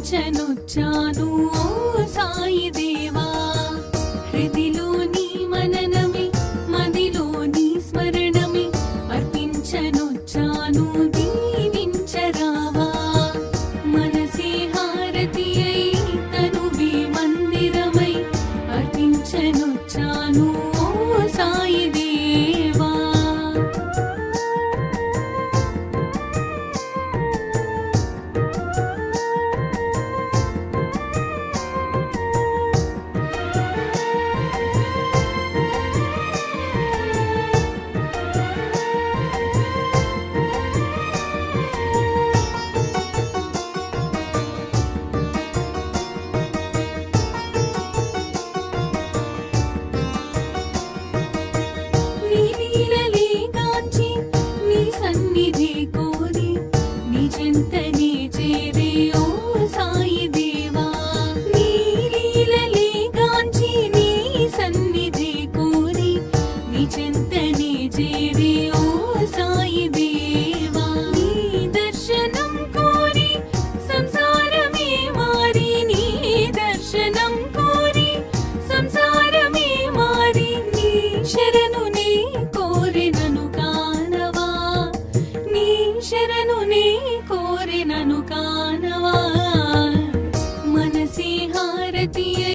అర్పించనొచ్చాను ఓ సాయి దేవా. హృదిలోని మననమే మదిలోని స్మరణమే అర్పించనొచ్చాను దీవించరావా. మనసే హారతి అయి తనువే మందిరమై అర్పించనొచ్చాను ఓ సాయి దేవా. నీ లీలలే గాంచి నీ సన్నిధి కోరి నీ చెంతనే చేరే ఓ సాయి దేవా. నీ లీలలే గాంచి నీ సన్నిధి కోరి నీ చెంతనే చేరే ఓ సాయి దేవా. నీ దర్శనం కోరి సంసారమే మారి నీ దర్శనం కోరి సంసారమే మారి నీ శరణు నీ కోరినను కానవా. నీ శరణు నీ కోరినను కానవా.